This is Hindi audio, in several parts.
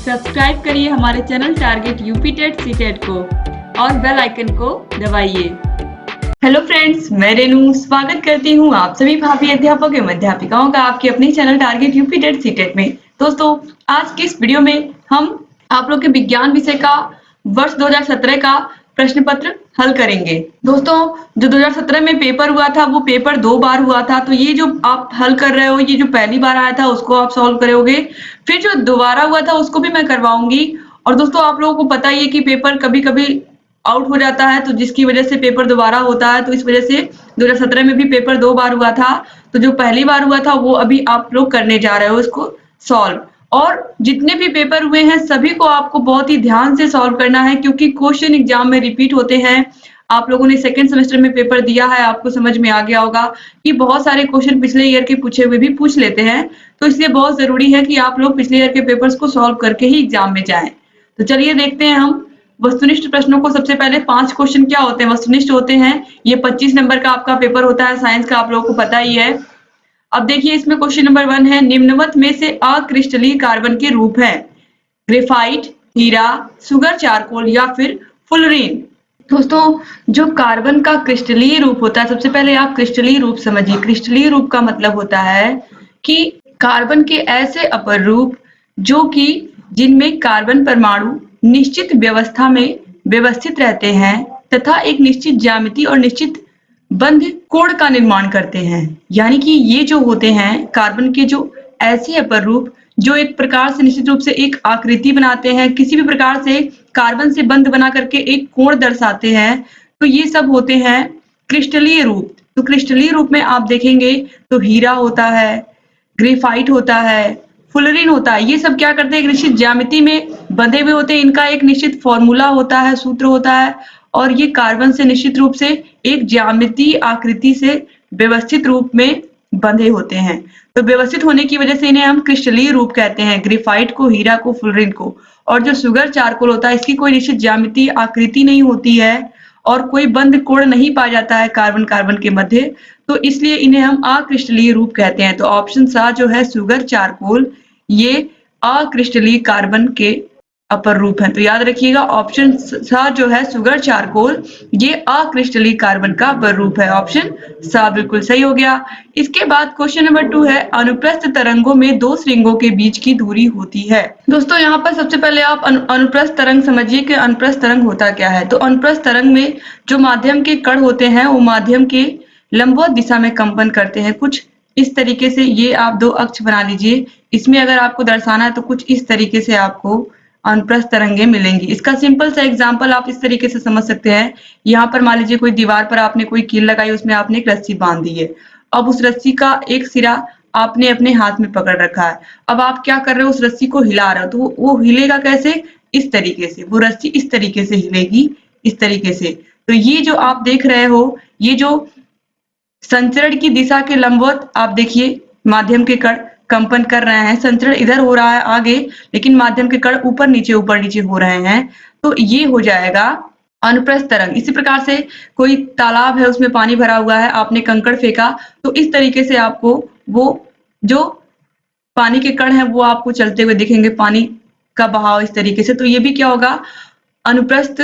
सब्सक्राइब करिए हमारे channel target UP TET CTET को और बेल आइकन को दबाइए। हेलो फ्रेंड्स, मैं रेनू स्वागत करती हूँ आप सभी भावी अध्यापक एवं अध्यापिकाओं का आपके अपने channel target UP TET CTET में। दोस्तों, आज की इस वीडियो में हम आप लोग के विज्ञान विषय का वर्ष 2017 का प्रश्न पत्र हल करेंगे। दोस्तों, जो 2017 में पेपर हुआ था वो पेपर 2 बार हुआ था, तो ये जो आप हल कर रहे हो, ये जो पहली बार आया था उसको आप सॉल्व करोगे, फिर जो दोबारा हुआ था उसको भी मैं करवाऊंगी। और दोस्तों, आप लोगों को पता ही है कि पेपर कभी कभी आउट हो जाता है, तो जिसकी वजह से पेपर दोबारा होता है, तो इस वजह से 2017 में भी पेपर 2 बार हुआ था। तो जो पहली बार हुआ था वो अभी आप लोग करने जा रहे हो इसको सॉल्व। और जितने भी पेपर हुए हैं सभी को आपको बहुत ही ध्यान से सॉल्व करना है, क्योंकि क्वेश्चन एग्जाम में रिपीट होते हैं। आप लोगों ने सेकंड सेमेस्टर में पेपर दिया है, आपको समझ में आ गया होगा कि बहुत सारे क्वेश्चन पिछले ईयर के पूछे हुए भी पूछ लेते हैं। तो इसलिए बहुत जरूरी है कि आप लोग पिछले ईयर के पेपर्स को सॉल्व करके ही एग्जाम में जाएं। तो चलिए देखते हैं हम वस्तुनिष्ठ प्रश्नों को। सबसे पहले 5 क्वेश्चन क्या होते हैं, वस्तुनिष्ठ होते हैं। ये 25 नंबर का आपका पेपर होता है साइंस का, आप लोगों को पता ही है। अब देखिए, इसमें क्वेश्चन नंबर 1 है, निम्नवत में से अक्रिस्टलीय कार्बन के रूप है ग्रेफाइट, हीरा, सुगर चारकोल या फिर फुलरीन। दोस्तों, जो कार्बन का क्रिस्टलीय रूप होता है, सबसे पहले आप क्रिस्टलीय रूप समझिए। क्रिस्टलीय रूप का मतलब होता है कि कार्बन के ऐसे अपर रूप जो कि जिनमें कार्बन परमाणु निश्चित व्यवस्था में व्यवस्थित रहते हैं तथा एक निश्चित ज्यामिति और निश्चित बंध कोण का निर्माण करते हैं। यानी कि ये जो होते हैं कार्बन के जो ऐसे अपर रूप जो एक प्रकार से निश्चित रूप से एक आकृति बनाते हैं, किसी भी प्रकार से कार्बन से बंध बना करके एक कोण दर्शाते हैं, तो ये सब होते हैं क्रिस्टलीय रूप। तो क्रिस्टलीय रूप में आप देखेंगे तो हीरा होता है, ग्रेफाइट होता है, फुलरीन होता है। ये सब क्या करते हैं, एक निश्चित ज्यामिति में बंधे हुए होते हैं, इनका एक निश्चित फॉर्मूला होता है, सूत्र होता है, और ये कार्बन से निश्चित रूप से एक ज्यामिति आकृति से व्यवस्थित रूप में बंधे होते हैं। तो व्यवस्थित होने की वजह से इन्हें हम क्रिस्टलीय रूप कहते हैं, ग्रेफाइट को, हीरा को, फुलरीन को। और जो सुगर चारकोल होता है, इसकी कोई निश्चित ज्यामिति आकृति नहीं होती है और कोई बंध कोण नहीं पाया जाता है कार्बन कार्बन के मध्य, तो इसलिए इन्हें हम अक्रिस्टलीय रूप कहते हैं। तो ऑप्शन सा जो है सुगर चारकोल, ये अक्रिस्टलीय कार्बन के अपर रूप है। तो याद रखिएगा, ऑप्शन सा जो है सुगर चारकोल, ये अक्रिस्टलीय कार्बन का अपर रूप है। ऑप्शन सा बिल्कुल सही हो गया। इसके बाद क्वेश्चन नंबर 2 है, अनुप्रस्थ तरंगों में 2 श्रृंगों के बीच की दूरी होती है। दोस्तों, यहाँ पर सबसे पहले आप अनुप्रस्थ तरंग समझिए कि अनुप्रस्थ तरंग होता क्या है। तो अनुप्रस्थ तरंग में जो माध्यम के कण होते हैं वो माध्यम के लंबवत दिशा में कंपन करते हैं, कुछ इस तरीके से। ये आप 2 अक्ष बना लीजिए, इसमें अगर आपको दर्शाना है तो कुछ इस तरीके से आपको अनुप्रस्थ तरंगे मिलेंगी। इसका सिंपल सा एग्जांपल आप इस तरीके से समझ सकते हैं। यहाँ पर मान लीजिए कोई दीवार पर आपने कोई कील लगाई, उसमें आपने एक रस्सी बांध दी है। अब उस रस्सी का एक सिरा आपने अपने हाथ में पकड़ रखा है। अब आप क्या कर रहे हो, उस रस्सी को हिला रहे हो। तो वो हिलेगा कैसे, इस तरीके से। वो रस्सी इस तरीके से हिलेगी, इस तरीके से। तो ये जो आप देख रहे हो, ये जो संचरण की दिशा के लंबवत आप देखिए माध्यम के कण कंपन कर रहे हैं। संचरण इधर हो रहा है आगे, लेकिन माध्यम के कण ऊपर नीचे हो रहे हैं, तो ये हो जाएगा अनुप्रस्थ तरंग। इसी प्रकार से कोई तालाब है, उसमें पानी भरा हुआ है, आपने कंकड़ फेंका, तो इस तरीके से आपको वो जो पानी के कण है वो आपको चलते हुए दिखेंगे, पानी का बहाव इस तरीके से। तो ये भी क्या होगा, अनुप्रस्थ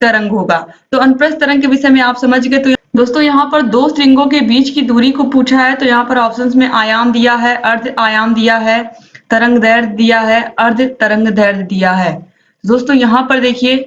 तरंग होगा। तो अनुप्रस्थ तरंग के विषय में आप समझ गए। तो दोस्तों, यहाँ पर 2 श्रृंगों के बीच की दूरी को पूछा है, तो यहाँ पर ऑप्शंस में आयाम दिया है, अर्ध आयाम दिया है, तरंग दैर्ध्य दिया है, अर्ध तरंग दैर्ध्य दिया है। दोस्तों यहाँ पर देखिए,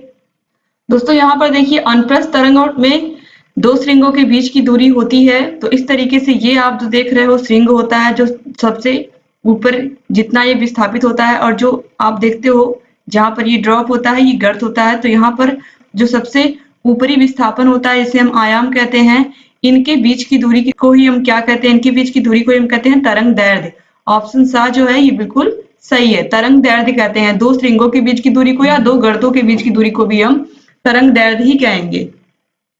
अनुप्रस्थ तरंग में 2 श्रृंगों के बीच की दूरी होती है। तो इस तरीके से ये आप जो देख रहे हो श्रृंग होता है, जो सबसे ऊपर जितना ये विस्थापित होता है, और जो आप देखते हो जहां पर ये ड्रॉप होता है, ये गर्त होता है। तो यहाँ पर जो सबसे ऊपरी विस्थापन होता है, इसे हम आयाम कहते हैं। इनके बीच की दूरी को ही हम क्या कहते हैं, इनके बीच की दूरी को हम कहते हैं तरंग दैर्ध्य। ऑप्शन सा जो है ये बिल्कुल सही है, तरंग दैर्ध्य कहते हैं। 2 श्रृंगों के बीच की दूरी को या 2 गर्तों के बीच की दूरी को भी हम तरंग दैर्ध्य ही कहेंगे।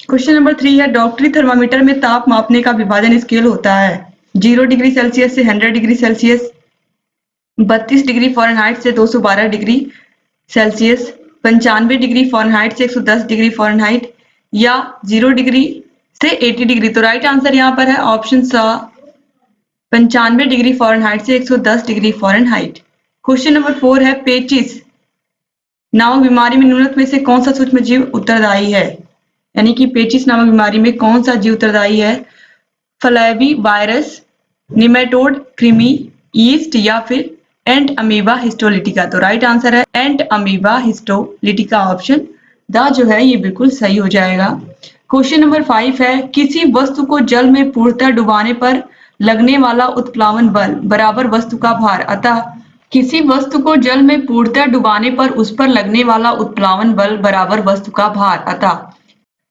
क्वेश्चन नंबर 3 है, डॉक्टरी थर्मामीटर में ताप मापने का विभाजन स्केल होता है 0 डिग्री सेल्सियस से 100 डिग्री सेल्सियस, 32 डिग्री फ़ारेनहाइट से 212 डिग्री सेल्सियस, 95 डिग्री फ़ारेनहाइट से 110 डिग्री फ़ारेनहाइट, या 0 डिग्री से 80 डिग्री। तो राइट आंसर यहाँ पर है ऑप्शन सा 95 डिग्री फ़ारेनहाइट से 110 डिग्री फ़ारेनहाइट। क्वेश्चन नंबर 4 है पेचिस नामक बीमारी में निम्नलिखित में से कौन सा सूक्ष्म जीव उत्तरदायी है? यानी कि पेचिस नामक बीमारी में कौन सा जीव उत्तरदायी है? फ्लैवी वायरस, निमेटोड, कृमि, ईस्ट या फिर एंट अमीबा हिस्टोलिटिका। तो राइट आंसर है एंट अमीबा हिस्टोलिटिका ऑप्शन द जो है ये बिल्कुल सही हो जाएगा। क्वेश्चन नंबर 5 है किसी वस्तु को जल में पूर्णतः डुबाने पर लगने वाला उत्प्लावन बल बराबर वस्तु का भार, अतः किसी वस्तु को जल में पूर्णतः डुबाने पर उस पर लगने वाला उत्प्लावन बल बराबर वस्तु का भार, अतः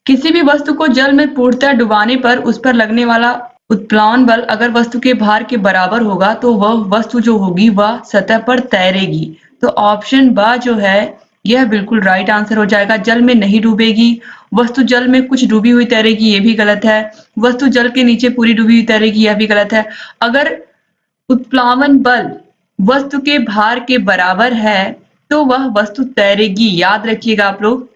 किसी भी वस्तु को जल में पूर्णतः डुबाने पर उस पर लगने वाला उत्प्लावन बल अगर वस्तु के भार के बराबर होगा तो वह वस्तु जो होगी वह सतह पर तैरेगी। तो ऑप्शन ब जो है यह बिल्कुल राइट आंसर हो जाएगा। जल में नहीं डूबेगी, वस्तु जल में कुछ डूबी हुई तैरेगी, ये भी गलत है। वस्तु जल के नीचे पूरी डूबी हुई तैरेगी, यह भी गलत है। अगर उत्प्लावन बल वस्तु के भार के बराबर है तो वह वस्तु तैरेगी, याद रखिएगा आप लोग।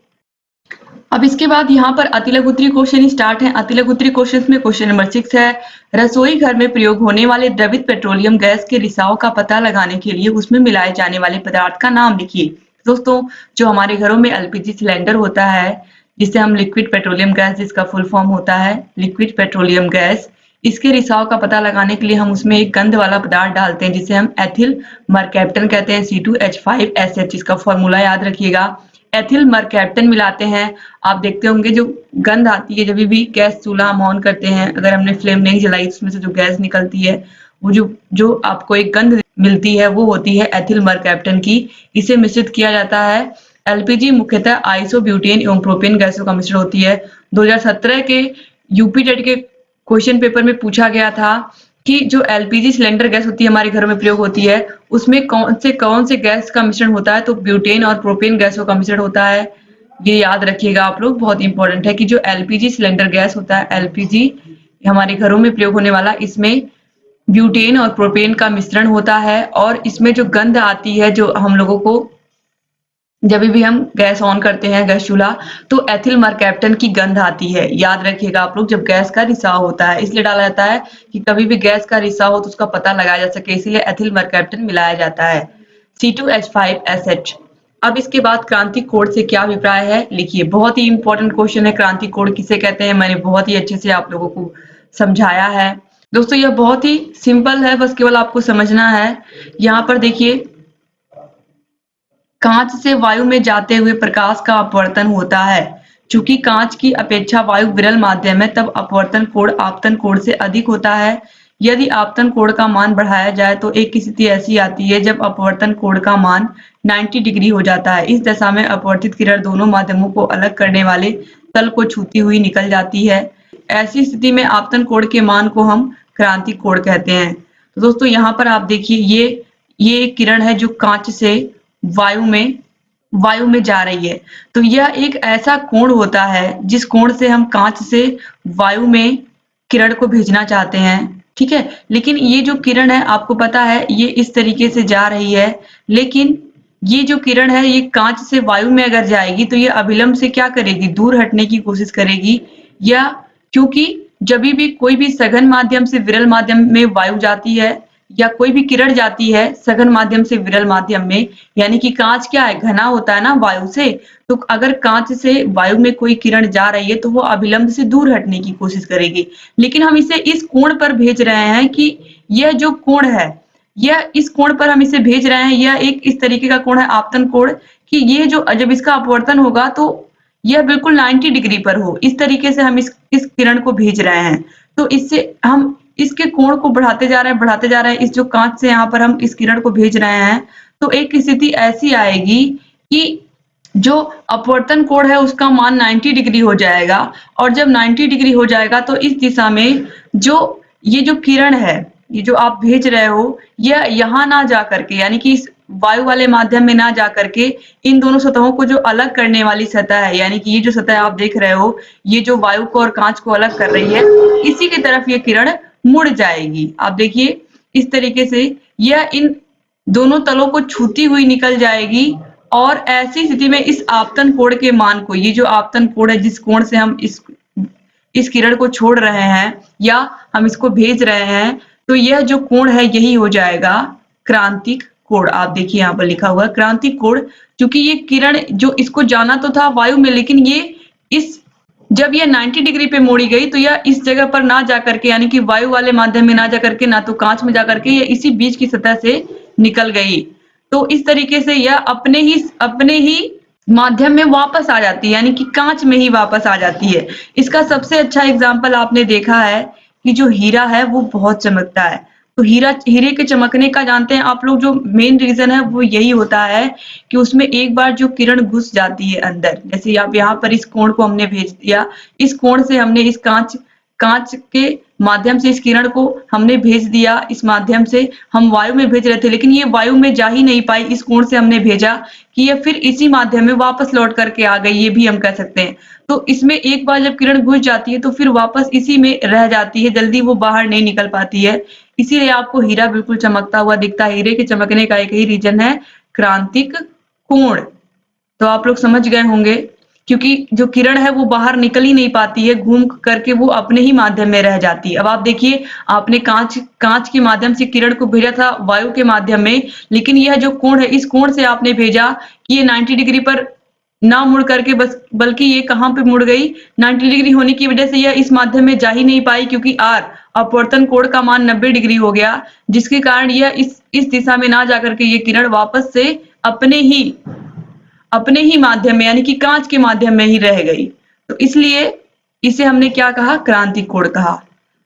अब इसके बाद यहाँ पर अतिलघु उत्तरी क्वेश्चन स्टार्ट है। अतिलघु उत्तरी क्वेश्चन में क्वेश्चन नंबर 6 है रसोई घर में प्रयोग होने वाले द्रवित पेट्रोलियम गैस के रिसाव का पता लगाने के लिए उसमें मिलाए जाने वाले पदार्थ का नाम लिखिए। दोस्तों जो हमारे घरों में एलपीजी सिलेंडर होता है जिसे हम लिक्विड पेट्रोलियम गैस, जिसका फुल फॉर्म होता है लिक्विड पेट्रोलियम गैस, इसके रिसाव का पता लगाने के लिए हम उसमें एक गंध वाला पदार्थ डालते हैं जिसे हम एथिल मरकैप्टन कहते हैं, C2H5SH। इसका फॉर्मूला याद रखिएगा। एथिल मरकैप्टन मिलाते हैं। आप देखते होंगे जो गंध आती है जब भी गैस चूल्हा हम ऑन करते हैं, अगर हमने फ्लेम नहीं जलाई उसमें से जो गैस निकलती है वो जो आपको एक गंध मिलती है वो होती है एथिल मरकैप्टन की। इसे मिश्रित किया जाता है। एलपीजी मुख्यतः आइसोब्यूटेन एवं प्रोपेन गैसों का मिश्रण होती है। 2017 के यूपी टेट के क्वेश्चन पेपर में पूछा गया था कि जो एलपीजी सिलेंडर गैस होती है हमारे घरों में प्रयोग होती है उसमें कौन से गैस का मिश्रण होता है, तो ब्यूटेन और प्रोपेन गैसों का मिश्रण होता है। ये याद रखिएगा आप लोग, बहुत इंपॉर्टेंट है कि जो एलपीजी सिलेंडर गैस होता है, एलपीजी हमारे घरों में प्रयोग होने वाला, इसमें ब्यूटेन और प्रोपेन का मिश्रण होता है और इसमें जो गंध आती है जो हम लोगों को जब भी हम गैस ऑन करते हैं गैस चूल्हा तो एथिल मरकैप्टन की गंध आती है। याद रखिएगा आप लोग, जब गैस का रिसाव होता है इसलिए डाला जाता है कि कभी भी गैस का रिसाव हो तो उसका पता लगाया जा सके, इसीलिए एथिल मरकैप्टन मिलाया जाता है C2H5SH। अब इसके बाद क्रांतिक कोड से क्या अभिप्राय है लिखिए। बहुत ही इंपॉर्टेंट क्वेश्चन है, क्रांतिक कोड किसे कहते हैं मैंने बहुत ही अच्छे से आप लोगों को समझाया है। दोस्तों यह बहुत ही सिंपल है, बस केवल आपको समझना है। यहाँ पर देखिए कांच से वायु में जाते हुए प्रकाश का अपवर्तन होता है। चूंकि कांच की अपेक्षा वायु विरल माध्यम है तब अपवर्तन कोण आपतन कोण से अधिक होता है। यदि आपतन कोण का मान बढ़ाया जाए तो एक स्थिति ऐसी आती है जब अपवर्तन कोण का मान 90 डिग्री हो जाता है। इस दशा में अपवर्तित किरण दोनों माध्यमों को अलग करने वाले तल को छूती हुई निकल जाती है। ऐसी स्थिति में आपतन कोण के मान को हम क्रांतिक कोण कहते हैं। तो दोस्तों यहाँ पर आप देखिए ये एक किरण है जो कांच से वायु में जा रही है। तो यह एक ऐसा कोण होता है जिस कोण से हम कांच से वायु में किरण को भेजना चाहते हैं, ठीक है। लेकिन ये जो किरण है आपको पता है ये इस तरीके से जा रही है, लेकिन ये जो किरण है ये कांच से वायु में अगर जाएगी तो ये अभिलंब से क्या करेगी, दूर हटने की कोशिश करेगी। या क्योंकि जब भी कोई भी सघन माध्यम से विरल माध्यम में वायु जाती है या कोई भी किरण जाती है सघन माध्यम से विरल माध्यम में, यानी कि कांच क्या है, घना होता है ना वायु से, तो अगर कांच से वायु में कोई किरण जा रही है तो वो अभिलंब से दूर हटने की कोशिश करेगी। लेकिन हम इसे इस कोण पर भेज रहे हैं कि यह जो कोण है यह इस कोण पर हम इसे भेज रहे हैं, यह एक इस तरीके का कोण है आपतन कोण, कि ये जो जब इसका अपवर्तन होगा तो यह बिल्कुल 90 डिग्री पर हो। इस तरीके से हम इस किरण को भेज रहे हैं। तो इससे हम इसके कोण को बढ़ाते जा रहे हैं। इस जो कांच से यहाँ पर हम इस किरण को भेज रहे हैं तो एक स्थिति ऐसी आएगी कि जो अपवर्तन कोण है उसका मान 90 डिग्री हो जाएगा और जब 90 डिग्री हो जाएगा तो इस दिशा में जो ये जो किरण है ये जो आप भेज रहे हो यह यहाँ ना जा करके, यानी कि इस वायु वाले माध्यम में ना जा करके इन दोनों सतहों को जो अलग करने वाली सतह है, यानी कि ये जो सतह आप देख रहे हो ये जो वायु को और कांच को अलग कर रही है, इसी की तरफ ये किरण मुड़ जाएगी। आप देखिए इस तरीके से यह इन दोनों तलों को छूती हुई निकल जाएगी और ऐसी स्थिति में इस आपतन कोण के मान को, ये जो आपतन कोण है जिस कोण से हम इस किरण को छोड़ रहे हैं या हम इसको भेज रहे हैं, तो यह जो कोण है यही हो जाएगा क्रांतिक कोण, आप देखिए यहाँ पर लिखा हुआ है क्रांतिक कोण, क्योंकि ये किरण जो इसको जाना तो था वायु में, लेकिन ये इस जब यह 90 डिग्री पे मोड़ी गई तो यह इस जगह पर ना जा करके, यानी कि वायु वाले माध्यम में ना जा करके, ना तो कांच में जा करके, ये इसी बीच की सतह से निकल गई। तो इस तरीके से यह अपने ही माध्यम में वापस आ जाती है, यानी कि कांच में ही वापस आ जाती है। इसका सबसे अच्छा एग्जाम्पल आपने देखा है कि जो हीरा है वो बहुत चमकता है। तो हीरे के चमकने का जानते हैं आप लोग, जो मेन रीजन है वो यही होता है कि उसमें एक बार जो किरण घुस जाती है अंदर, जैसे आप यहाँ पर इस कोण को हमने भेज दिया, इस कोण से हमने इस कांच के माध्यम से इस किरण को हमने भेज दिया, इस माध्यम से हम वायु में भेज रहे थे, लेकिन ये वायु में जा ही नहीं पाई, इस कोण से हमने भेजा कि ये फिर इसी माध्यम में वापस लौट करके आ गई, ये भी हम कह सकते हैं। तो इसमें एक बार जब किरण घुस जाती है तो फिर वापस इसी में रह जाती है, जल्दी वो बाहर नहीं निकल पाती है। इसीलिए आपको हीरा बिल्कुल चमकता हुआ दिखता है। हीरे के चमकने का एक ही रीजन है, क्रांतिक कोण। तो आप लोग समझ गए होंगे, क्योंकि जो किरण है वो बाहर निकल ही नहीं पाती है, घूम करके वो अपने ही माध्यम में रह जाती है। अब आप देखिए, आपने कांच के माध्यम से किरण को भेजा था वायु के माध्यम में, लेकिन यह जो कोण है, इस कोण से आपने भेजा कि ये 90 डिग्री पर ना मुड़ करके बल्कि ये कहाँ पे मुड़ गई, 90 डिग्री होने की वजह से यह इस माध्यम में जा ही नहीं पाई, क्योंकि आर अपवर्तन कोण का मान 90 डिग्री हो गया, जिसके कारण यह इस दिशा में ना जाकर के ये किरण वापस से अपने ही माध्यम में, यानी कि कांच के माध्यम में ही रह गई। तो इसलिए इसे हमने क्या कहा, क्रांतिक कोण कहा।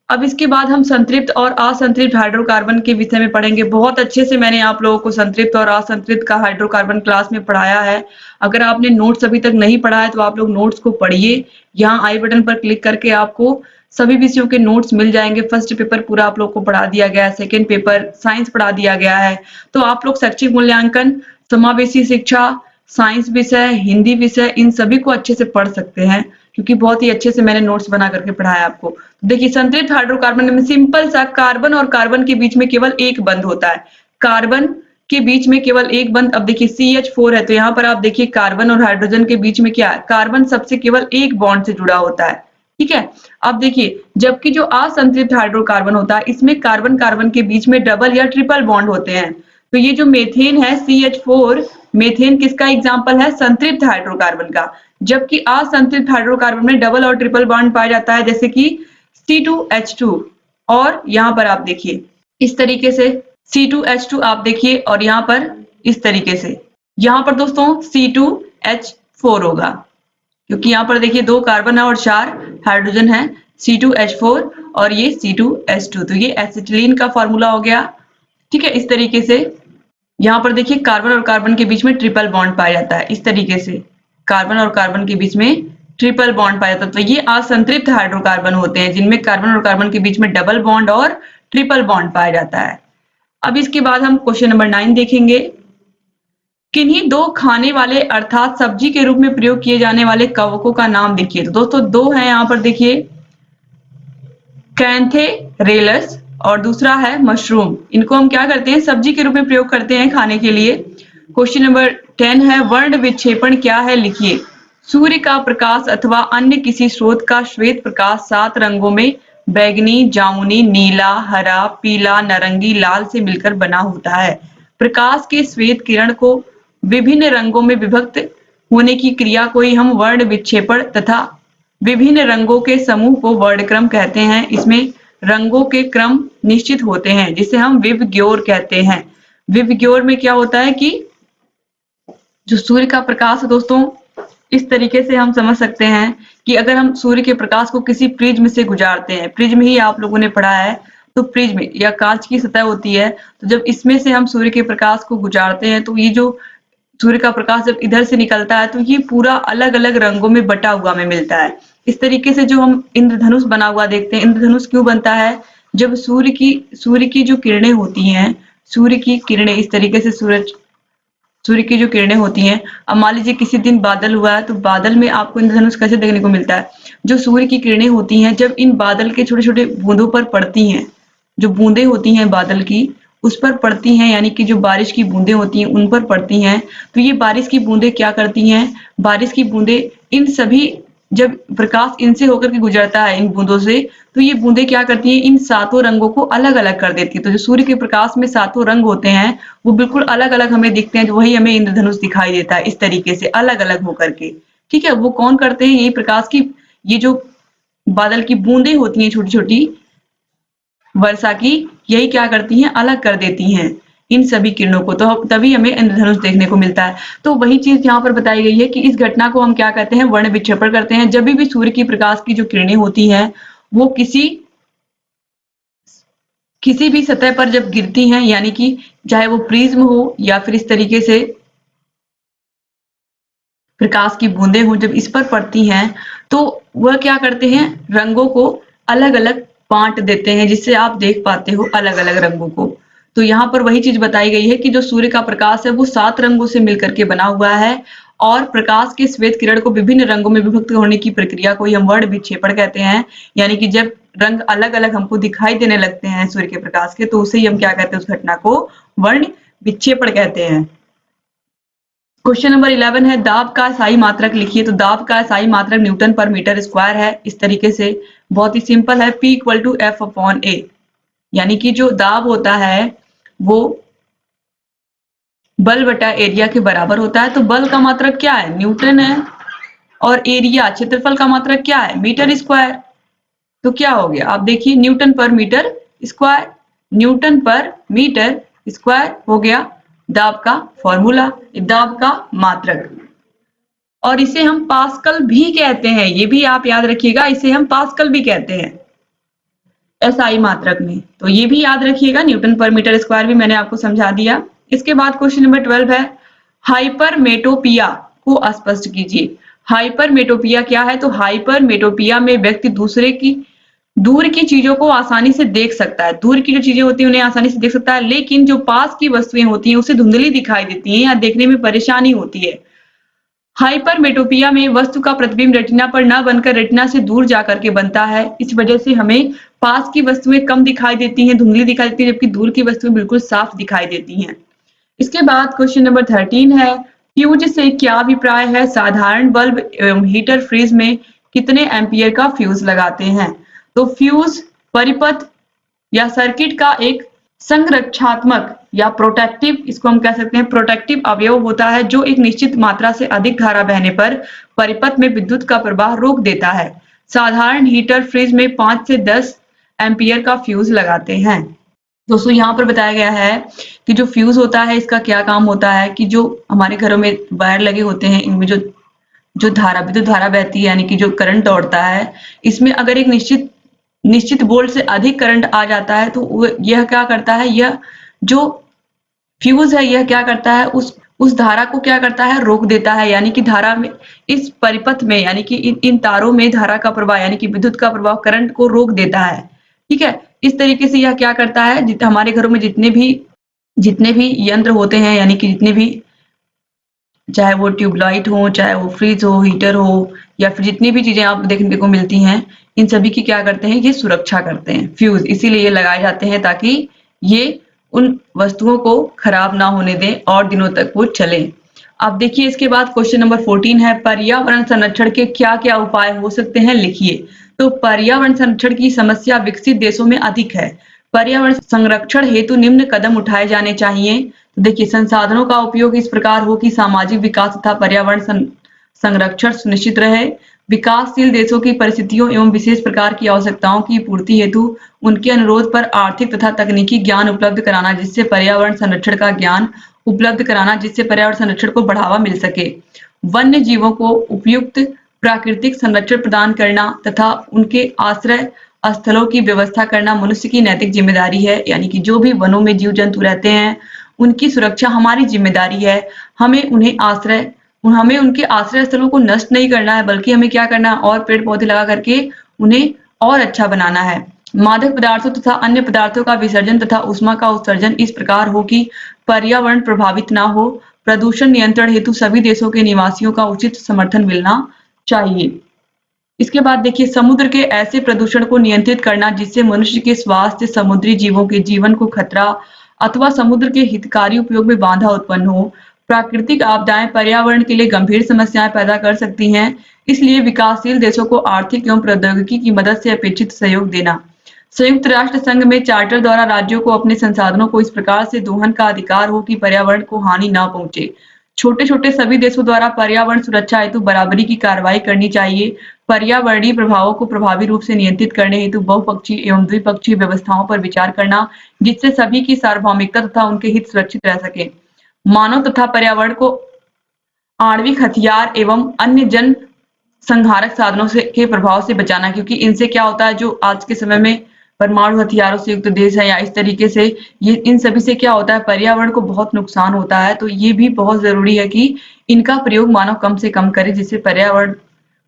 अब इसके बाद हम संतृप्त और असंतृप्त हाइड्रोकार्बन के विषय में पढ़ेंगे। बहुत अच्छे से मैंने आप लोगों को संतृप्त और असंतृप्त का हाइड्रोकार्बन क्लास में पढ़ाया है। अगर आपने नोट्स अभी तक नहीं पढ़ा है तो आप लोग नोट्स को पढ़िए। यहाँ आई बटन पर क्लिक करके आपको सभी विषयों के नोट्स मिल जाएंगे। फर्स्ट पेपर पूरा आप लोग को पढ़ा दिया गया है, सेकेंड पेपर साइंस पढ़ा दिया गया है। तो आप लोग शैक्षिक मूल्यांकन, समावेशी शिक्षा, साइंस विषय, हिंदी विषय, इन सभी को अच्छे से पढ़ सकते हैं, क्योंकि बहुत ही अच्छे से मैंने नोट्स बना करके पढ़ाया आपको। देखिए, संतृप्त हाइड्रोकार्बन में सिंपल सा कार्बन और कार्बन के बीच में केवल एक बंध होता है, कार्बन के बीच में केवल एक बंध। अब देखिए CH4 है, तो यहाँ पर आप देखिए कार्बन और हाइड्रोजन के बीच में क्या है, कार्बन सबसे केवल एक बॉन्ड से जुड़ा होता है, ठीक है। अब देखिए, जबकि जो असंतृप्त हाइड्रोकार्बन होता है, इसमें कार्बन कार्बन के बीच में डबल या ट्रिपल बॉन्ड होते हैं। तो ये जो मेथेन है CH4, मेथेन किसका एग्जाम्पल है, संतृप्त हाइड्रोकार्बन का। जबकि असंतृप्त हाइड्रोकार्बन में डबल और ट्रिपल बॉन्ड पाया जाता है, जैसे कि C2H2। और यहाँ पर आप देखिए इस तरीके से C2H2 आप देखिए, और यहाँ पर इस तरीके से, यहाँ पर दोस्तों C2H4 होगा, क्योंकि यहाँ पर देखिए 2 कार्बन है और 4 हाइड्रोजन है, C2H4 और ये C2H2। तो ये एसिटिलीन का फॉर्मूला हो गया, ठीक है। इस तरीके से यहाँ पर देखिए कार्बन और कार्बन के बीच में ट्रिपल बॉन्ड पाया जाता है, इस तरीके से कार्बन और कार्बन के बीच में ट्रिपल बॉन्ड पाया जाता है। तो ये असंतृप्त हाइड्रोकार्बन होते हैं, जिनमें कार्बन और कार्बन के बीच में डबल बॉन्ड और ट्रिपल बॉन्ड पाया जाता है। अब इसके बाद हम क्वेश्चन नंबर 9 देखेंगे। किन्हीं 2 खाने वाले अर्थात सब्जी के रूप में प्रयोग किए जाने वाले कवकों का नाम देखिए। तो दोस्तों 2 है यहाँ पर, देखिए कैंथेरेलस और दूसरा है मशरूम। इनको हम क्या करते हैं, सब्जी के रूप में प्रयोग करते हैं खाने के लिए। क्वेश्चन नंबर 10 है, वर्ण विक्षेपण क्या है, लिखिए। सूर्य का प्रकाश अथवा अन्य किसी स्रोत का श्वेत प्रकाश 7 रंगों में बैगनी, जामुनी, नीला, हरा, पीला, नारंगी, लाल से मिलकर बना होता है। प्रकाश के श्वेत किरण को विभिन्न रंगों में विभक्त होने की क्रिया को ही हम वर्ण विक्षेपण तथा विभिन्न रंगों के समूह को वर्णक्रम कहते हैं। इसमें रंगों के क्रम निश्चित होते हैं, जिसे हम विबग्योर कहते हैं। विबग्योर में क्या होता है कि जो सूर्य का प्रकाश है दोस्तों, इस तरीके से हम समझ सकते हैं कि अगर हम सूर्य के प्रकाश को किसी प्रिज्म से गुजारते हैं, प्रिज्म ही आप लोगों ने पढ़ा है, तो प्रिज्म या कांच की सतह होती है, तो जब इसमें से हम सूर्य के प्रकाश को गुजारते हैं तो ये जो सूर्य का प्रकाश जब इधर से निकलता है तो ये पूरा अलग अलग रंगों में बटा हुआ हमें मिलता है। इस तरीके से जो हम इंद्रधनुष बना हुआ देखते हैं, इंद्रधनुष क्यों बनता है, जब सूर्य की जो किरणें होती हैं, सूर्य की किरणें इस तरीके से सूर्य की जो किरणें होती हैं, अब मान लीजिए किसी दिन बादल हुआ है, तो बादल में आपको इंद्रधनुष कैसे देखने को मिलता है, जो सूर्य की किरणें होती हैं जब इन बादल के छोटे छोटे बूंदों पर पड़ती हैं, जो बूंदें होती हैं बादल की उस पर पड़ती हैं, यानी कि जो बारिश की बूंदें होती हैं उन पर पड़ती हैं, तो ये बारिश की बूंदें क्या करती हैं, बारिश की बूंदें इन सभी जब प्रकाश इनसे होकर के गुजरता है इन बूंदों से, तो ये बूंदें क्या करती हैं, इन सातों रंगों को अलग अलग कर देती है। तो जो सूर्य के प्रकाश में सातों रंग होते हैं वो बिल्कुल अलग अलग हमें दिखते हैं, वही हमें इंद्रधनुष दिखाई देता है इस तरीके से अलग अलग होकर के। ठीक है, वो कौन करते हैं, यही प्रकाश की, ये जो बादल की बूंदें होती हैं छोटी छोटी वर्षा की, यही क्या करती हैं, अलग कर देती हैं इन सभी किरणों को, तो तभी हमें इंद्रधनुष देखने को मिलता है। तो वही चीज यहाँ पर बताई गई है कि इस घटना को हम क्या कहते हैं, वर्ण विक्षेपण करते हैं। जब भी सूर्य की प्रकाश की जो किरणें होती हैं वो किसी भी सतह पर जब गिरती हैं, यानी कि चाहे वो प्रिज्म हो या फिर इस तरीके से प्रकाश की बूंदें हो, जब इस पर पड़ती हैं तो वह क्या करते हैं, रंगों को अलग अलग बांट देते हैं, जिससे आप देख पाते हो अलग अलग रंगों को। तो यहाँ पर वही चीज बताई गई है कि जो सूर्य का प्रकाश है वो 7 रंगों से मिलकर के बना हुआ है, और प्रकाश के श्वेत किरण को विभिन्न रंगों में विभक्त होने की प्रक्रिया को ही हम वर्ण विक्षेपण कहते हैं। यानी कि जब रंग अलग अलग हमको दिखाई देने लगते हैं सूर्य के प्रकाश के, तो उसे ही हम क्या कहते हैं, उस घटना को वर्ण विक्षेपण कहते हैं। क्वेश्चन नंबर 11 है, दाब का स्थायी मात्रक लिखिए। तो दाब का स्थायी मात्रक न्यूटन पर मीटर स्क्वायर है। इस तरीके से बहुत ही सिंपल है, P = F/A, यानी कि जो दाब होता है वो बल बटा एरिया के बराबर होता है। तो बल का मात्रक क्या है, न्यूटन है, और एरिया क्षेत्रफल का मात्रक क्या है, मीटर स्क्वायर। तो क्या हो गया, आप देखिए न्यूटन पर मीटर स्क्वायर, न्यूटन पर मीटर स्क्वायर हो गया दाब का फॉर्मूला, दाब का मात्रक। और इसे हम पास्कल भी कहते हैं, ये भी आप याद रखिएगा, इसे हम पास्कल भी कहते हैं एसआई मात्रक में। तो ये भी याद रखिएगा, न्यूटन पर मीटर स्क्वायर भी मैंने आपको समझा दिया। इसके बाद क्वेश्चन नंबर 12 है, हाइपरमेटोपिया को स्पष्ट कीजिए। हाइपरमेटोपिया क्या है, तो हाइपरमेटोपिया में व्यक्ति दूर की चीजों को आसानी से देख सकता है, दूर की जो चीजें होती हैं उन्हें आसानी से देख सकता है, लेकिन जो पास की वस्तुएं होती हैं उसे धुंधली दिखाई देती हैं या देखने में परेशानी होती है। हाइपरमेटोपिया में वस्तु का प्रतिबिंब रेटिना पर न बनकर रेटिना से दूर जाकर के बनता है। इस वजह से हमें पास की वस्तुएं कम दिखाई देती हैं, धुंधली दिखाई देती है, जबकि दूर की वस्तुएं बिल्कुल साफ दिखाई देती हैं। इसके बाद क्वेश्चन नंबर 13 है, फ्यूज से क्या अभिप्राय है, साधारण बल्ब एवं हीटर फ्रिज में कितने एम्पियर का फ्यूज लगाते हैं। तो फ्यूज परिपथ या सर्किट का एक संरक्षात्मक या प्रोटेक्टिव, इसको हम कह सकते हैं प्रोटेक्टिव अवयव होता है, जो एक निश्चित मात्रा से अधिक धारा बहने पर परिपथ में विद्युत का प्रवाह रोक देता है। साधारण हीटर फ्रिज में 5 से 10 एम्पियर का फ्यूज लगाते हैं। दोस्तों यहाँ पर बताया गया है कि जो फ्यूज होता है इसका क्या काम होता है, कि जो हमारे घरों में वायर लगे होते हैं इनमें जो विद्युत धारा बहती है, यानी कि जो करंट दौड़ता है, इसमें अगर एक निश्चित वोल्ट से अधिक करंट आ जाता है तो यह क्या करता है, यह जो फ्यूज है यह क्या करता है, उस धारा को क्या करता है, रोक देता है। यानी कि धारा में, इस परिपथ में, यानी कि इन तारों में धारा का प्रवाह, यानी कि विद्युत का प्रवाह, करंट को रोक देता है। ठीक है, इस तरीके से यह क्या करता है, हमारे घरों में जितने भी यंत्र होते हैं, यानी कि जितने भी, चाहे वो ट्यूबलाइट हो, चाहे वो फ्रिज हो, हीटर हो, या फिर जितनी भी चीजें आप देखने को मिलती हैं, इन सभी की क्या करते हैं, ये सुरक्षा करते हैं फ्यूज, इसीलिए ये लगाए जाते हैं ताकि ये उन वस्तुओं को खराब ना होने दें और दिनों तक वो चले। अब देखिए इसके बाद क्वेश्चन नंबर 14 है, पर्यावरण संरक्षण के क्या क्या उपाय हो सकते हैं, लिखिए। तो पर्यावरण संरक्षण की समस्या विकसित देशों में अधिक है। पर्यावरण संरक्षण हेतु निम्न कदम उठाए जाने चाहिए। तो देखिए, संसाधनों का उपयोग इस प्रकार हो कि सामाजिक विकास तथा पर्यावरण संरक्षण सुनिश्चित रहे। विकासशील देशों की परिस्थितियों एवं विशेष प्रकार की आवश्यकताओं की पूर्ति हेतु उनके अनुरोध पर आर्थिक तथा तकनीकी ज्ञान उपलब्ध कराना, जिससे पर्यावरण संरक्षण का ज्ञान उपलब्ध कराना, जिससे पर्यावरण संरक्षण को बढ़ावा मिल सके। वन्य जीवों को उपयुक्त प्राकृतिक संरक्षण प्रदान करना तथा उनके आश्रय स्थलों की व्यवस्था करना मनुष्य की नैतिक जिम्मेदारी है। यानी कि जो भी वनों में जीव जंतु रहते हैं उनकी सुरक्षा हमारी जिम्मेदारी है। हमें उनके आश्रय स्थलों को नष्ट नहीं करना है, बल्कि हमें क्या करना है, और पेड़ पौधे लगा करके उन्हें और अच्छा बनाना है। मादक पदार्थों तथा अन्य पदार्थों का विसर्जन तथा ऊष्मा का उत्सर्जन इस प्रकार हो कि पर्यावरण प्रभावित ना हो। प्रदूषण नियंत्रण हेतु सभी देशों के निवासियों का उचित समर्थन मिलना चाहिए। इसके बाद देखिए, समुद्र के ऐसे प्रदूषण को नियंत्रित करना जिससे मनुष्य के स्वास्थ्य, समुद्री जीवों के जीवन को खतरा अथवा समुद्र के हितकारी उपयोग में बाधा उत्पन्न हो। प्राकृतिक आपदाएं पर्यावरण के लिए गंभीर समस्याएं पैदा कर सकती हैं, इसलिए विकासशील देशों को आर्थिक एवं प्रौद्योगिकी की मदद से अपेक्षित सहयोग देना। संयुक्त राष्ट्र संघ में चार्टर द्वारा राज्यों को अपने संसाधनों को इस प्रकार से दोहन का अधिकार हो कि पर्यावरण को हानि न पहुंचे। छोटे-छोटे सभी देशों द्वारा पर्यावरण सुरक्षा हेतु बराबरी की कार्रवाई करनी चाहिए। पर्यावरणीय प्रभावों को प्रभावी रूप से नियंत्रित करने हेतु बहुपक्षीय एवं द्विपक्षीय व्यवस्थाओं पर विचार करना, जिससे सभी की सार्वभौमिकता तथा उनके हित सुरक्षित रह सके। मानव तथा पर्यावरण को आणविक हथियार एवं अन्य जन संहारक साधनों से के प्रभाव से बचाना, क्योंकि इनसे क्या होता है, जो आज के समय में परमाणु हथियारों से युक्त देश है या इस तरीके से, ये इन सभी से क्या होता है, पर्यावरण को बहुत नुकसान होता है। तो ये भी बहुत जरूरी है कि इनका प्रयोग मानव कम से कम करे, जिससे पर्यावरण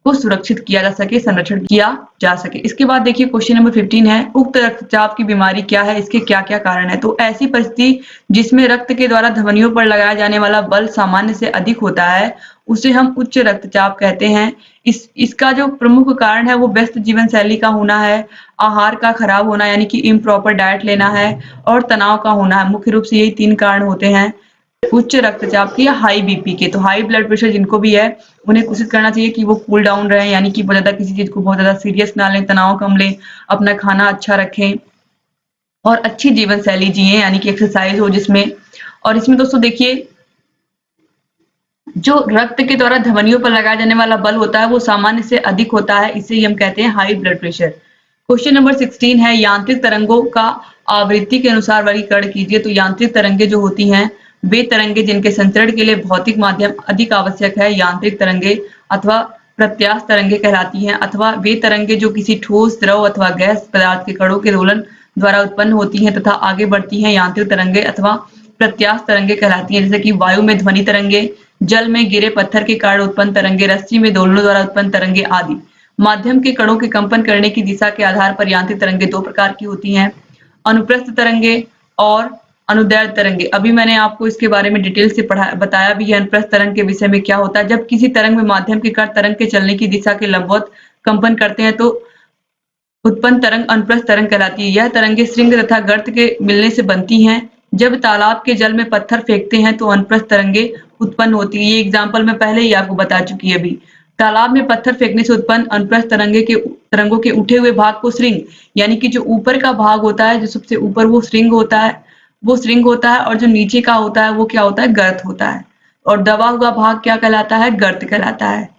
को सुरक्षित किया जा सके, संरक्षण किया जा सके। इसके बाद देखिए क्वेश्चन नंबर 15 है, उक्त रक्तचाप की बीमारी क्या है, इसके क्या क्या कारण है। तो ऐसी परिस्थिति जिसमें रक्त के द्वारा धमनियों पर लगाया जाने वाला बल सामान्य से अधिक होता है, उसे हम उच्च रक्तचाप कहते हैं। इसका जो प्रमुख कारण है वो व्यस्त जीवन शैली का होना है, आहार का खराब होना यानी कि इम्प्रॉपर डाइट लेना है, और तनाव का होना है। मुख्य रूप से यही 3 कारण होते हैं उच्च रक्तचाप की या हाई बीपी के। तो हाई ब्लड प्रेशर जिनको भी है, उन्हें कोशिश करना चाहिए कि वो कूल डाउन रहे, यानी कि बहुत ज्यादा किसी चीज को बहुत ज्यादा सीरियस ना लें, तनाव कम लें, अपना खाना अच्छा रखें और अच्छी जीवन शैली जिए, यानी कि एक्सरसाइज हो जिसमें। और इसमें दोस्तों देखिए, जो रक्त के द्वारा धमनियों पर लगाया जाने वाला बल होता है वो सामान्य से अधिक होता है, इसे ही हम कहते हैं high blood pressure. Question number 16 है, यांत्रिक तरंगों का आवृत्ति के अनुसार वर्गीकरण कीजिए। तो यांत्रिक तरंगे जो होती हैं, वे तरंगे जिनके संचरण के लिए भौतिक माध्यम अधिक आवश्यक है, यांत्रिक तरंगे अथवा प्रत्यास्थ तरंगे कहलाती हैं। अथवा वे तरंगे जो किसी ठोस, द्रव अथवा गैस पदार्थ के कणों के दोलन द्वारा उत्पन्न होती हैं तथा आगे बढ़ती हैं, यांत्रिक तरंगे अथवा प्रत्यास्थ तरंगे कहलाती हैं। जैसे कि वायु में ध्वनि तरंगे, जल में गिरे पत्थर के कारण उत्पन्न तरंगे, रस्सी में दोलनों द्वारा उत्पन्न तरंगे आदि। माध्यम के कणों के कंपन करने की दिशा के आधार पर यांत्रिक तरंगे 2 प्रकार की होती हैं, अनुप्रस्थ तरंगे और अनुदैर्ध्य तरंगे। अभी मैंने आपको इसके बारे में डिटेल से बताया भी है अनुप्रस्थ तरंग के विषय में क्या होता है। जब किसी तरंग में माध्यम के कण तरंग के चलने की दिशा के लंबवत कंपन करते हैं तो उत्पन्न तरंग अनुप्रस्थ तरंग कहलाती है। यह तरंगे श्रृंग तथा गर्त के मिलने से बनती हैं। जब तालाब के जल में पत्थर फेंकते हैं तो अनुप्रस्थ तरंगे उत्पन्न होती है। ये एग्जाम्पल मैं पहले ही आपको बता चुकी है अभी। तालाब में पत्थर फेंकने से उत्पन्न अनुप्रस्थ तरंगों के उठे हुए भाग को श्रृंग, यानी कि जो ऊपर का भाग होता है, जो सबसे ऊपर वो श्रृंग होता है, और जो नीचे का होता है वो क्या होता है, गर्त होता है। और दबा हुआ भाग क्या कहलाता है, गर्त कहलाता है।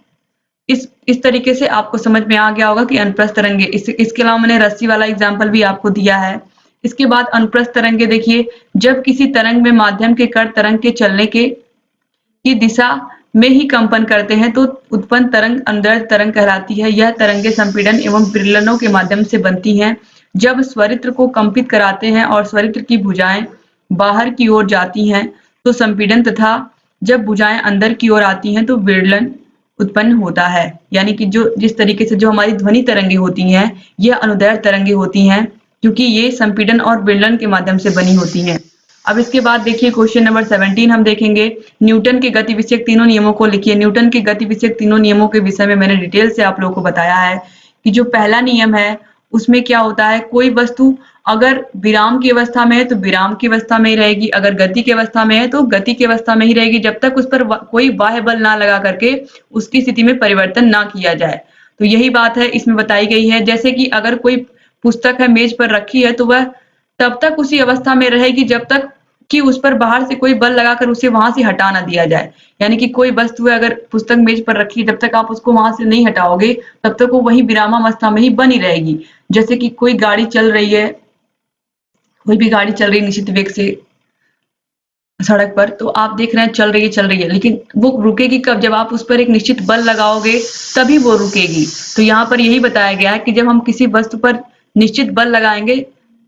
इस तरीके से आपको समझ में आ गया होगा कि अनुप्रस्थ तरंगे। इसके अलावा मैंने रस्सी वाला एग्जाम्पल भी आपको दिया है। इसके बाद अनुप्रस्थ तरंगे देखिए, जब किसी तरंग में माध्यम के कण तरंग के चलने की दिशा में ही कंपन करते हैं तो उत्पन्न तरंग अनुदैर्ध्य तरंग कहलाती है। यह तरंगे संपीड़न एवं विरलनों के माध्यम से बनती हैं। जब स्वरित्र को कंपित कराते हैं और स्वरित्र की भुजाएं बाहर की ओर जाती हैं तो संपीड़न, तथा जब भुजाएं अंदर की ओर आती हैं तो विरलन उत्पन्न होता है। यानी कि जिस तरीके से जो हमारी ध्वनि तरंगे होती हैं, यह अनुदैर्ध्य तरंगे होती हैं, क्योंकि ये संपीड़न और विरलन के माध्यम से बनी होती हैं। अब इसके बाद देखिए क्वेश्चन नंबर 17 हम देखेंगे, न्यूटन के गति विषयक तीनों नियमों को लिखिए। न्यूटन के गति विषयक तीनों नियमों के विषय में मैंने डिटेल से आप लोगों को बताया है कि जो पहला नियम है उसमें क्या होता है, कोई वस्तु अगर विराम की अवस्था में है तो विराम की अवस्था में ही रहेगी, अगर गति की अवस्था में है तो गति की अवस्था में ही रहेगी, जब तक उस पर कोई बाह्य बल ना लगा करके उसकी स्थिति में परिवर्तन ना किया जाए। तो यही बात है इसमें बताई गई है। जैसे कि अगर कोई पुस्तक है मेज पर रखी है तो वह तब तक उसी अवस्था में रहेगी जब तक कि उस पर बाहर से कोई बल लगाकर उसे वहां से हटा ना दिया जाए। यानी कि कोई वस्तु है, अगर पुस्तक मेज पर रखी, जब तक आप उसको वहां से नहीं हटाओगे तब तक वो वही विरामावस्था में ही बनी रहेगी। जैसे कि कोई गाड़ी चल रही है, कोई भी गाड़ी चल रही है निश्चित वेग से सड़क पर, तो आप देख रहे हैं चल रही है, लेकिन वो रुकेगी कब, जब आप उस पर एक निश्चित बल लगाओगे तभी वो रुकेगी। तो यहाँ पर यही बताया गया है कि जब हम किसी वस्तु पर निश्चित बल लगाएंगे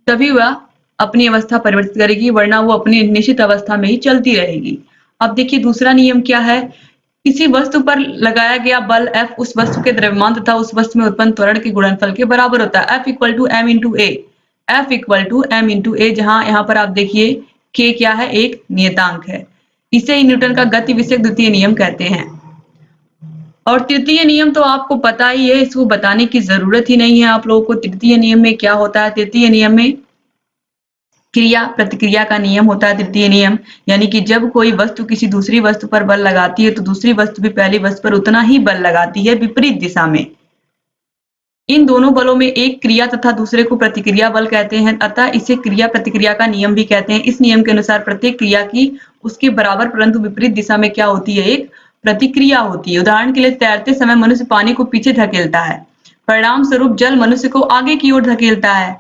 तभी वह अपनी अवस्था परिवर्तित करेगी, वरना वो अपनी निश्चित अवस्था में ही चलती रहेगी। अब देखिए दूसरा नियम क्या है, किसी वस्तु पर लगाया गया बल F उस वस्तु के द्रव्यमान तथा उस वस्तु में उत्पन्न त्वरण के गुणनफल के बराबर होता है। F equal to m into a, F equal to m into a, जहां यहाँ पर आप देखिए K क्या है, एक नियतांक है। इसे ही न्यूटन का गति विषयक द्वितीय नियम कहते हैं। और तृतीय नियम तो आपको पता ही है, इसको बताने की जरूरत ही नहीं है आप लोगों को। तृतीय नियम में क्या होता है, तृतीय नियम में क्रिया प्रतिक्रिया का नियम होता है तृतीय नियम, यानी कि जब कोई वस्तु किसी दूसरी वस्तु पर बल लगाती है तो दूसरी वस्तु भी पहली वस्तु पर उतना ही बल लगाती है विपरीत दिशा में। इन दोनों बलों में एक क्रिया तथा दूसरे को प्रतिक्रिया बल कहते हैं, अतः इसे क्रिया प्रतिक्रिया का नियम भी कहते हैं। इस नियम के अनुसार प्रत्येक क्रिया की उसके बराबर परंतु विपरीत दिशा में क्या होती है, एक प्रतिक्रिया होती है। उदाहरण के लिए तैरते समय मनुष्य पानी को पीछे धकेलता है, परिणाम स्वरूप जल मनुष्य को आगे की ओर धकेलता है।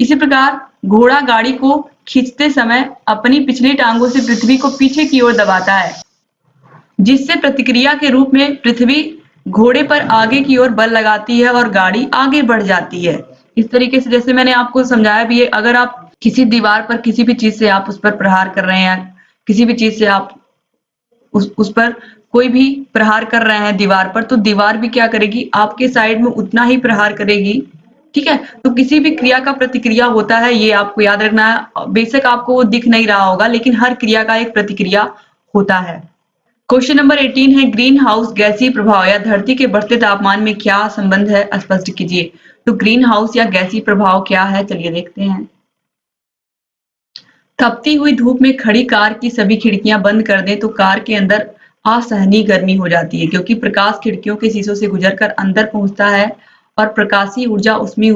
इसी प्रकार घोड़ा गाड़ी को खींचते समय अपनी पिछली टांगों से पृथ्वी को पीछे की ओर दबाता है, जिससे प्रतिक्रिया के रूप में पृथ्वी घोड़े पर आगे की ओर बल लगाती है और गाड़ी आगे बढ़ जाती है। इस तरीके से जैसे मैंने आपको समझाया भी है, अगर आप किसी दीवार पर किसी भी चीज से आप उस पर प्रहार कर रहे हैं, किसी भी चीज से आप उस पर कोई भी प्रहार कर रहे हैं दीवार पर, तो दीवार भी क्या करेगी, आपके साइड में उतना ही प्रहार करेगी। ठीक है, तो किसी भी क्रिया का प्रतिक्रिया होता है, ये आपको याद रखना है। बेशक आपको वो दिख नहीं रहा होगा, लेकिन हर क्रिया का एक प्रतिक्रिया होता है। क्वेश्चन नंबर 18 है, ग्रीन हाउस गैसीय प्रभाव या धरती के बढ़ते तापमान में क्या संबंध है, स्पष्ट कीजिए। तो ग्रीन हाउस या गैसीय प्रभाव क्या है, चलिए देखते हैं। तपती हुई धूप में खड़ी कार की सभी खिड़कियां बंद कर दें तो कार के अंदर असहनीय गर्मी हो जाती है, क्योंकि प्रकाश खिड़कियों के शीशों से गुजरकर अंदर पहुंचता है और प्रकाशीय ऊष्मीय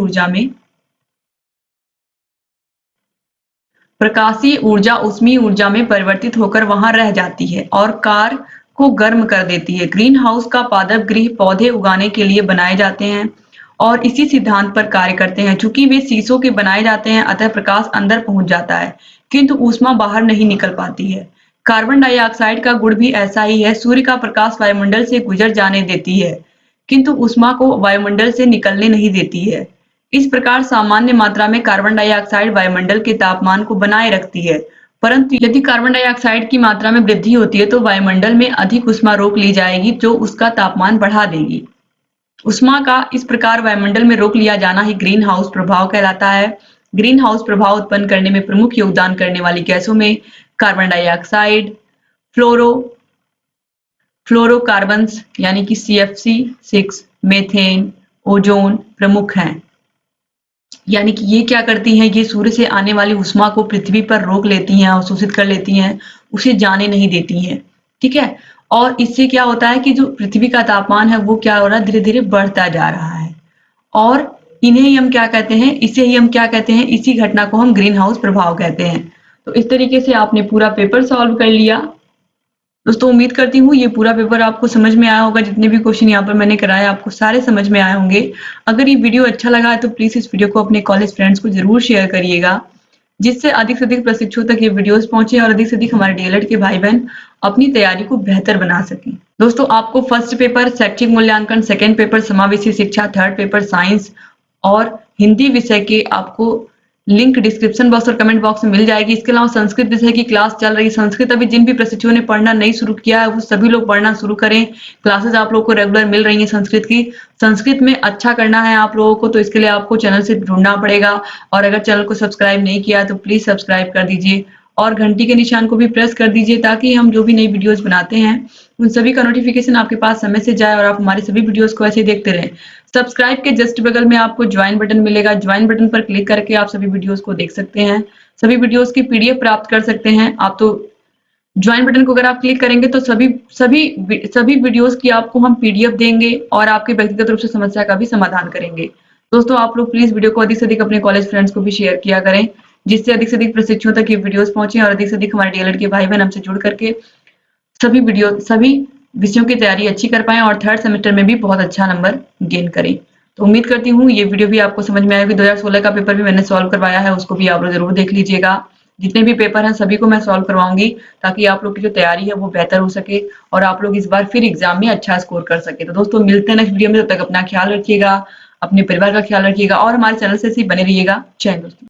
ऊर्जा में परिवर्तित होकर वहां रह जाती है और कार को गर्म कर देती है। ग्रीन हाउस का पादप गृह पौधे उगाने के लिए बनाए जाते हैं और इसी सिद्धांत पर कार्य करते हैं। चूंकि वे शीशों के बनाए जाते हैं, अतः प्रकाश अंदर पहुंच जाता है किंतु ऊष्मा बाहर नहीं निकल पाती है। कार्बन डाइऑक्साइड का गुण भी ऐसा ही है। सूर्य का प्रकाश वायुमंडल से गुजर जाने देती है किंतु ऊष्मा को वायुमंडल से निकलने नहीं देती है। इस प्रकार सामान्य मात्रा में कार्बन डाइऑक्साइड वायुमंडल के तापमान को बनाए रखती है, परंतु यदि कार्बन डाइऑक्साइड की मात्रा में वृद्धि होती है तो वायुमंडल में अधिक ऊष्मा रोक ली जाएगी, जो उसका तापमान बढ़ा देगी। ऊष्मा का इस प्रकार वायुमंडल में रोक लिया जाना ही ग्रीन हाउस प्रभाव कहलाता है। ग्रीन हाउस प्रभाव उत्पन्न करने में प्रमुख योगदान करने वाली गैसों में कार्बन डाइऑक्साइड, फ्लोरोकार्बन्स यानी कि CFC6, मीथेन, ओजोन प्रमुख हैं। यानी कि ये क्या करती हैं, ये सूर्य से आने वाली ऊष्मा को पृथ्वी पर रोक लेती हैं, अवशोषित कर लेती हैं, उसे जाने नहीं देती हैं। ठीक है, और इससे क्या होता है कि जो पृथ्वी का तापमान है वो क्या हो रहा है, धीरे धीरे बढ़ता जा रहा है। और इन्हें ही हम क्या कहते हैं, इसे ही हम क्या कहते हैं, इसी घटना को हम ग्रीन हाउस प्रभाव कहते हैं। तो इस तरीके से आपने पूरा पेपर सॉल्व कर लिया। दोस्तों उम्मीद करती हूँ ये पूरा पेपर आपको समझ में आया होगा। जितने भी क्वेश्चन यहाँ पर मैंने कराए आपको सारे समझ में आए होंगे। अगर ये वीडियो अच्छा लगा है तो प्लीज इस वीडियो को अपने कॉलेज फ्रेंड्स को जरूर शेयर करिएगा, जिससे अधिक से अधिक प्रशिक्षुओं तक ये वीडियोस पहुंचे और अधिक से अधिक हमारे डीएलएड के भाई बहन अपनी तैयारी को बेहतर बना सकें। दोस्तों आपको फर्स्ट पेपर शैक्षिक मूल्यांकन, सेकेंड पेपर समावेशी शिक्षा, थर्ड पेपर साइंस और हिंदी विषय के आपको लिंक डिस्क्रिप्शन बॉक्स और कमेंट बॉक्स में मिल जाएगी। इसके अलावा संस्कृत विषय की क्लास चल रही है। संस्कृत अभी जिन भी प्रशिक्षुओं ने पढ़ना नहीं शुरू किया है वो सभी लोग पढ़ना शुरू करें। क्लासेस आप लोग को रेगुलर मिल रही है संस्कृत की। संस्कृत में अच्छा करना है आप लोगों को, तो इसके लिए आपको चैनल से जुड़ना पड़ेगा और अगर चैनल को सब्सक्राइब नहीं किया तो प्लीज सब्सक्राइब कर दीजिए और घंटी के निशान को भी प्रेस कर दीजिए, ताकि हम जो भी नई वीडियोस बनाते हैं उन सभी का नोटिफिकेशन आपके पास समय से जाए और आप हमारे सभी वीडियोस को ऐसे ही देखते रहें। सब्सक्राइब के जस्ट बगल में आपको ज्वाइन बटन मिलेगा। ज्वाइन बटन पर क्लिक करके आप सभी वीडियोस को देख सकते हैं, सभी वीडियोस की PDF प्राप्त कर सकते हैं आप। तो ज्वाइन बटन को अगर आप क्लिक करेंगे तो सभी वीडियोस की आपको हम PDF देंगे और आपके व्यक्तिगत रूप से समस्या का भी समाधान करेंगे। दोस्तों आप लोग प्लीज वीडियो को अधिक से अधिक अपने कॉलेज फ्रेंड्स को भी शेयर किया करें, जिससे अधिक से अधिक प्रशिक्षुओं तक ये वीडियोस पहुंचे और अधिक से अधिक हमारे डीएलएड के भाई बहन हमसे जुड़ करके सभी विषयों की तैयारी अच्छी कर पाएं और थर्ड सेमेस्टर में भी बहुत अच्छा नंबर गेन करें। तो उम्मीद करती हूँ ये वीडियो भी आपको समझ में आएगी। 2016 का पेपर भी मैंने सॉल्व करवाया है, उसको भी आप लोग जरूर देख लीजिएगा। जितने भी पेपर हैं सभी को मैं सॉल्व करवाऊंगी, ताकि आप लोग की जो तैयारी है वो बेहतर हो सके और आप लोग इस बार फिर एग्जाम में अच्छा स्कोर कर सके। तो दोस्तों मिलते हैं नेक्स्ट वीडियो में, तब तक अपना ख्याल रखिएगा, अपने परिवार का ख्याल रखिएगा और हमारे चैनल से बने रहिएगा। जय हिंद दोस्तों।